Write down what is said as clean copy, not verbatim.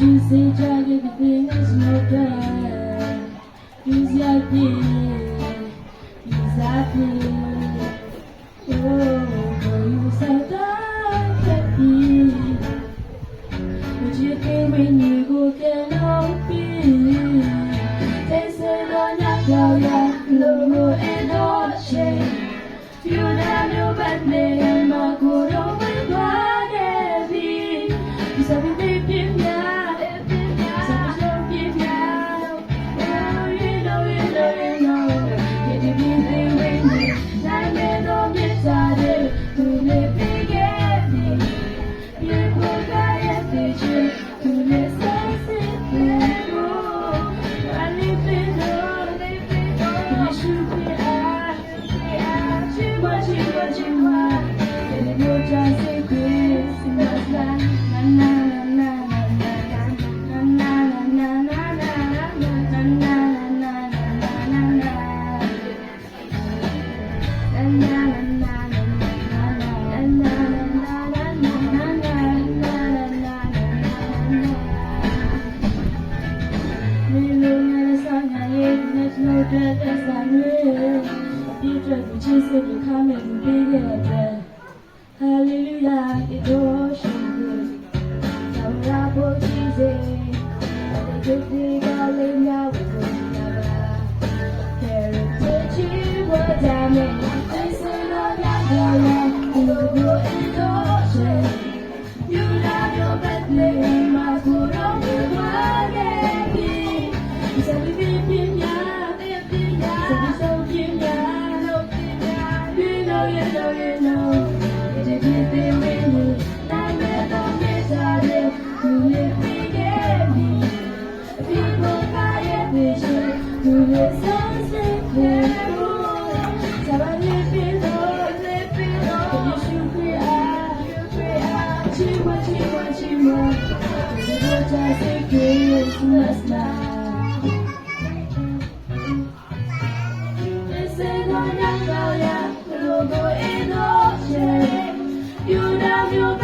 You say that everything is not bad. He's happy. He's happy. Oh, you said that happy. But you think when you go can help me. They say don't have no and all shame. You don't know bad name, my good old body. You said we live in Hallelujah, it all should be. Now, Rabo Jesus, the good thing all in our heritage, what I mean. I said, oh, you and ocean. You love your bed name, my good old body. You said, we live in ya, so we so you know. You love your